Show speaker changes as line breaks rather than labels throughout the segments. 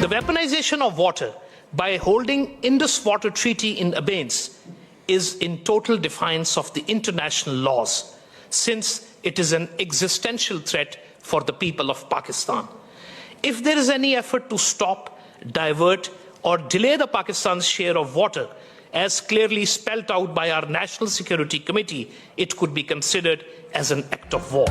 The weaponization of water by holding Indus Water Treaty in abeyance is in total defiance of the international laws, since it is an existential threat for the people of Pakistan. If there is any effort to stop, divert, or delay the Pakistan's share of water, as clearly spelled out by our National Security Committee, it could be considered as an act of war.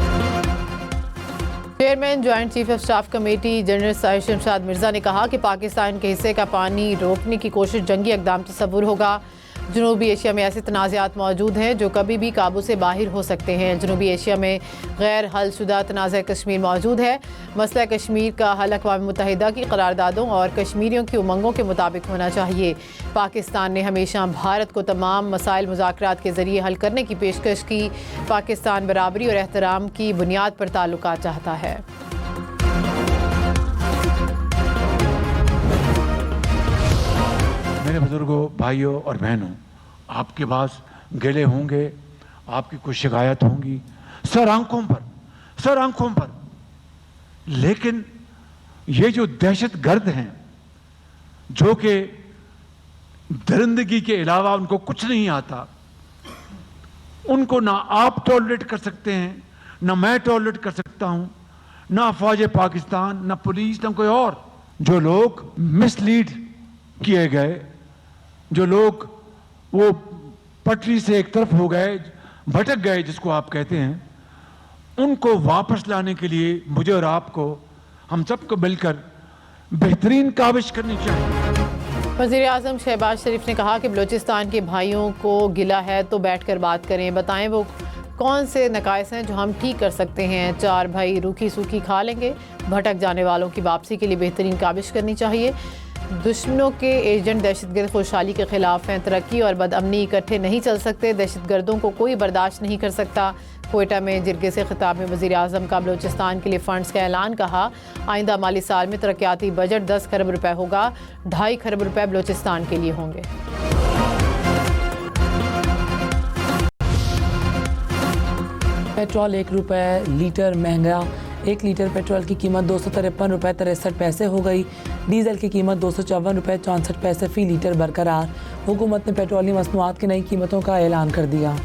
Chairman joint chief of staff committee general Sahir Shamshad Mirza ने कहा कि पाकिस्तान के हिस्से का पानी रोकने की कोशिश जंगी इक़दाम तस्वुर होगा। जनूबी एशिया में ऐसे तनाज़ात मौजूद हैं जो कभी भी काबू से बाहर हो सकते हैं। जनूबी एशिया में गैर हल शुदा तनाज़ा कश्मीर मौजूद है। मसला कश्मीर का हल अक़वाम मुत्तहिदा की करारदादों और कश्मीरियों की उमंगों के मुताबिक होना चाहिए। पाकिस्तान ने हमेशा भारत को तमाम मसाइल मुज़ाकरात के ज़रिए हल करने की पेशकश की। पाकिस्तान बराबरी और एहतराम की बुनियाद पर ताल्लुकात चाहता है।
मेरे बुजुर्गों, भाइयों और बहनों, आपके पास गिले होंगे, आपकी कुछ शिकायत होंगी, सर आंखों पर। लेकिन ये जो दहशतगर्द हैं, जो कि दरिंदगी के अलावा उनको कुछ नहीं आता, उनको ना आप टॉलरेट कर सकते हैं, ना मैं टॉलरेट कर सकता हूं, ना फौज पाकिस्तान, ना पुलिस, ना कोई और। जो लोग मिसलीड किए गए, जो लोग वो पटरी से एक तरफ हो गए, भटक गए जिसको आप कहते हैं, उनको वापस लाने के लिए मुझे और आपको, हम सबको मिलकर बेहतरीन काविश करनी चाहिए।
वज़ीर आज़म शहबाज शरीफ ने कहा कि बलूचिस्तान के भाइयों को गिला है तो बैठकर बात करें, बताएं वो कौन से नकाइस हैं जो हम ठीक कर सकते हैं। चार भाई रूखी सूखी खा लेंगे। भटक जाने वालों की वापसी के लिए बेहतरीन काविश करनी चाहिए। दुश्मनों के एजेंट दहशतगर्द खुशहाली के खिलाफ हैं। तरक्की और बदअमनी इकट्ठे नहीं चल सकते। दहशतगर्दों को कोई बर्दाश्त नहीं कर सकता। कोयटा में जिरगे से खिताब में वज़ीर आज़म का बलूचिस्तान के लिए फ़ंड्स का ऐलान। कहा आइंदा माली साल में तरक्याती बजट 10 खरब रुपए होगा। 2.5 खरब रुपए बलूचिस्तान के लिए होंगे।
पेट्रोल 1 रुपये लीटर महंगा। 1 लीटर पेट्रोल की कीमत 253 रुपये 63 पैसे हो गई। डीजल की कीमत 254 रुपये 64 पैसे फ़ी लीटर बरकरार। हुकूमत ने पेट्रोलियम मसनूआत की नई कीमतों का ऐलान कर दिया।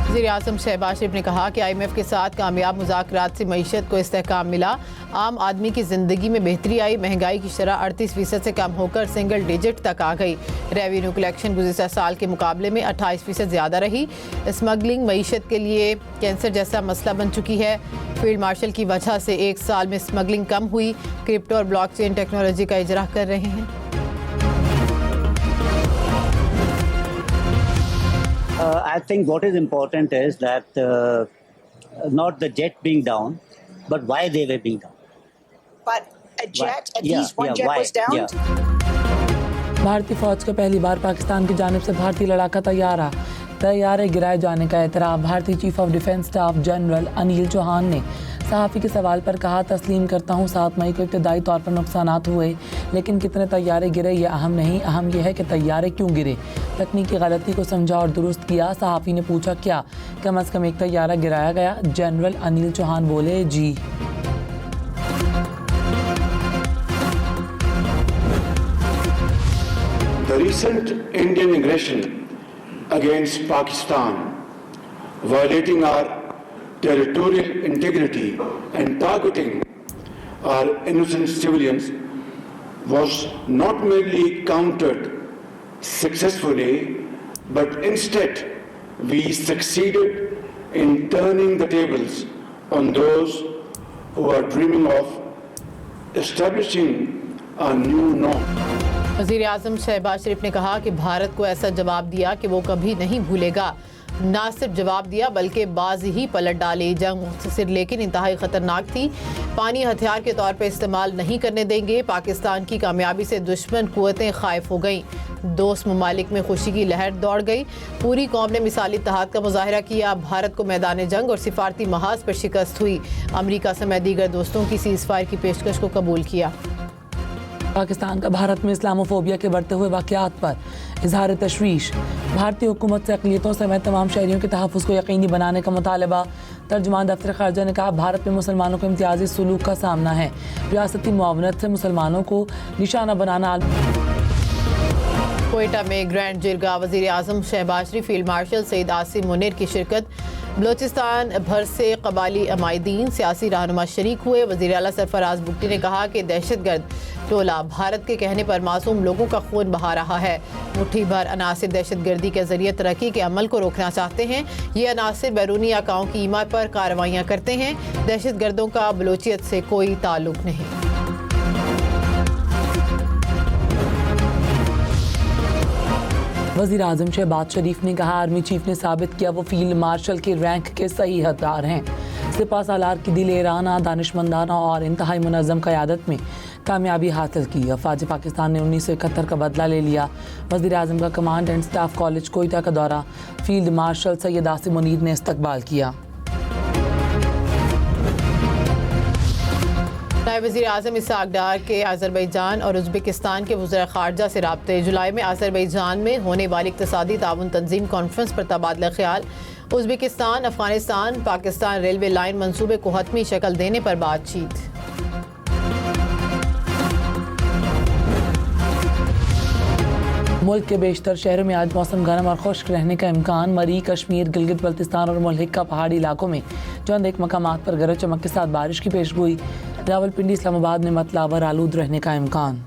वज़ीर आज़म शहबाज शरीफ ने कहा कि IMF के साथ कामयाब मुज़ाकरात से मईशत को इस्तेहकाम मिला। आम आदमी की ज़िंदगी में बेहतरी आई। महंगाई की शरह 38% से कम होकर सिंगल डिजिट तक आ गई। रेवेन्यू कलेक्शन गुज़िश्ता साल के मुकाबले में 28% ज़्यादा रही। स्मगलिंग मईशत के लिए कैंसर जैसा मसला बन चुकी है। फील्ड मार्शल की वजह से 1 साल में स्मगलिंग कम हुई। क्रिप्टो और ब्लॉकचेन टेक्नोलॉजी का इजरा कर रहे हैं।
I think what is important is that not the jet being down, but why they were being down.
But a jet, at least one jet was down?
भारतीय फौज का पहली बार पाकिस्तान की जानिब से भारतीय लड़ाका तैयारे गिराए जाने का एतराफ़। भारतीय chief of defence staff general Anil Chauhan ने सहाफ़ी के सवाल पर कहा तस्लीम करता हूँ 7 मई को इब्तदाई तौर पर नुकसानात हुए, लेकिन कितने तैयारे गिरे ये अहम नहीं, अहम यह है कि तैयारे क्यों गिरे। तकनीकी गलती को समझा और दुरुस्त किया। सहाफ़ी ने पूछा क्या कम अज़ कम एक तैयारा गिराया गया। जनरल अनिल चौहान बोले जी।
The recent Indian aggression against Pakistan, violating our territorial integrity and targeting our innocent civilians, was not merely countered successfully, but instead we succeeded in turning the tables on those who are dreaming of establishing a new norm.
वज़ीर आज़म शहबाज शरीफ ने कहा कि भारत को ऐसा जवाब दिया कि वो कभी नहीं भूलेगा। ना सिर्फ जवाब दिया बल्कि बाजी ही पलट डाली। जंग मुख्तसर लेकिन इंतहाई ख़तरनाक थी। पानी हथियार के तौर पर इस्तेमाल नहीं करने देंगे। पाकिस्तान की कामयाबी से दुश्मन कुव्वतें खाइफ हो गईं। दोस्त ममालिक में खुशी की लहर दौड़ गई। पूरी कौम ने मिसाली इत्तेहाद का मुजाहरा किया। भारत को मैदान जंग और सिफारती महाज पर शिकस्त हुई। अमरीका समेत दीगर दोस्तों की सीज़फायर की पेशकश को कबूल किया।
पाकिस्तान का भारत में इस्लामोफोबिया के बढ़ते हुए वाक़यात पर इजहार तशवीश। भारतीय हुकूमत से अक़लियतों समेत तमाम शहरियों के तहफ़्फ़ुज़ को यकीनी बनाने का मुतालबा। तर्जुमान दफ्तर ख़ारजा ने कहा, भारत में मुसलमानों को इम्तियाजी सलूक का सामना है। रियासती मुआवनत से मुसलमानों को निशाना बनाना।
कोयटा में ग्रैंड जिरगा वज़ीर आज़म शहबाज शरीफ, फील्ड मार्शल सईद आसिम मुनीर की शिरकत। बलोचिस्तान भर से कबाली अमायदीन सियासी रहनुमा शरीक हुए। वज़ीर आला सरफराज बुगटी ने कहा कि दहशतगर्द टोला भारत के कहने पर मासूम लोगों का खून बहा रहा है। मुट्ठी भर अनासिर दहशतगर्दी के जरिए तरक्की के अमल को रोकना चाहते हैं। ये अनासिर बैरूनी आकाओं की ईमा पर कार्रवाइयाँ करते हैं। दहशतगर्दों का बलोचियत से कोई ताल्लुक नहीं।
वज़ीर आज़म शहबाज शरीफ ने कहा, आर्मी चीफ ने साबित किया वो फील्ड मार्शल के रैंक के सही हकदार हैं। सिपा सालार की दिलेराना, दानिशमंदाना और इंतहाई मुनज़्ज़म क़यादत में कामयाबी हासिल की। अफ़वाज पाकिस्तान ने 1971 का बदला ले लिया। वज़ीर आज़म का command and staff college Quetta का दौरा, फील्ड मार्शल सैयद आसिम मुनीर ने इस्तकबाल किया।
नायब वज़ीर आज़म इसहाक़ डार के अज़रबैजान और उज़्बेकिस्तान के वज़ीर ख़ारजा से राब्ते। जुलाई में अज़रबैजान में होने वाली इक़्तिसादी ताउन तंज़ीम कॉन्फ्रेंस पर तबादला ख़्याल। Uzbekistan, Afghanistan, Pakistan railway line मंसूबे को हतमी शक्ल देने पर बातचीत।
मुल्क के बेशतर शहरों में आज मौसम गर्म और खुश्क रहने का इम्कान। मरी, कश्मीर, गिलगित बल्तिस्तान और मुल्क का पहाड़ी इलाकों में चंद एक मकामात पर गरज चमक के साथ बारिश की पेशगोई। रावलपिंडी, इस्लामाबाद में मतलावर आलूद रहने का इम्कान।